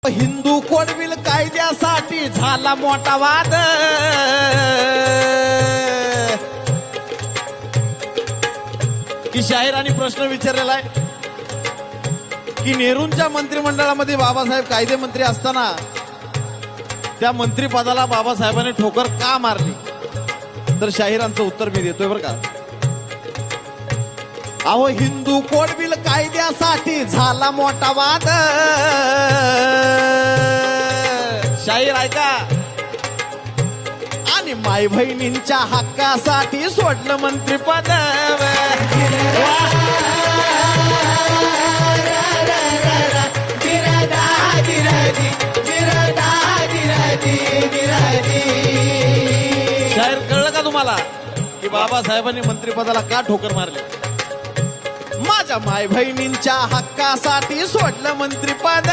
हिंदू कोडविल कायद्यासाठी झाला मोठा वाद। की शाहिरांनी प्रश्न विचारलेला आहे की नेहरूंच्या मंत्रिमंडळामध्ये बाबासाहेब कायदे मंत्री असताना त्या मंत्रिपदाला बाबासाहेबांनी ठोकर का मारली? तर शाहिरांचं उत्तर मी देतोय बरं का। अहो हिंदू कोडविल कायद्यासाठी झाला मोठा वाद। शाहीर ऐका। आणि माय बहिणींच्या हक्कासाठी सोडलं मंत्रिपद। शाहीर कळलं का तुम्हाला की बाबासाहेबांनी मंत्रिपदाला का ठोकर मारली? माझ्या माय बहिणींच्या हक्कासाठी सोडलं मंत्रिपद।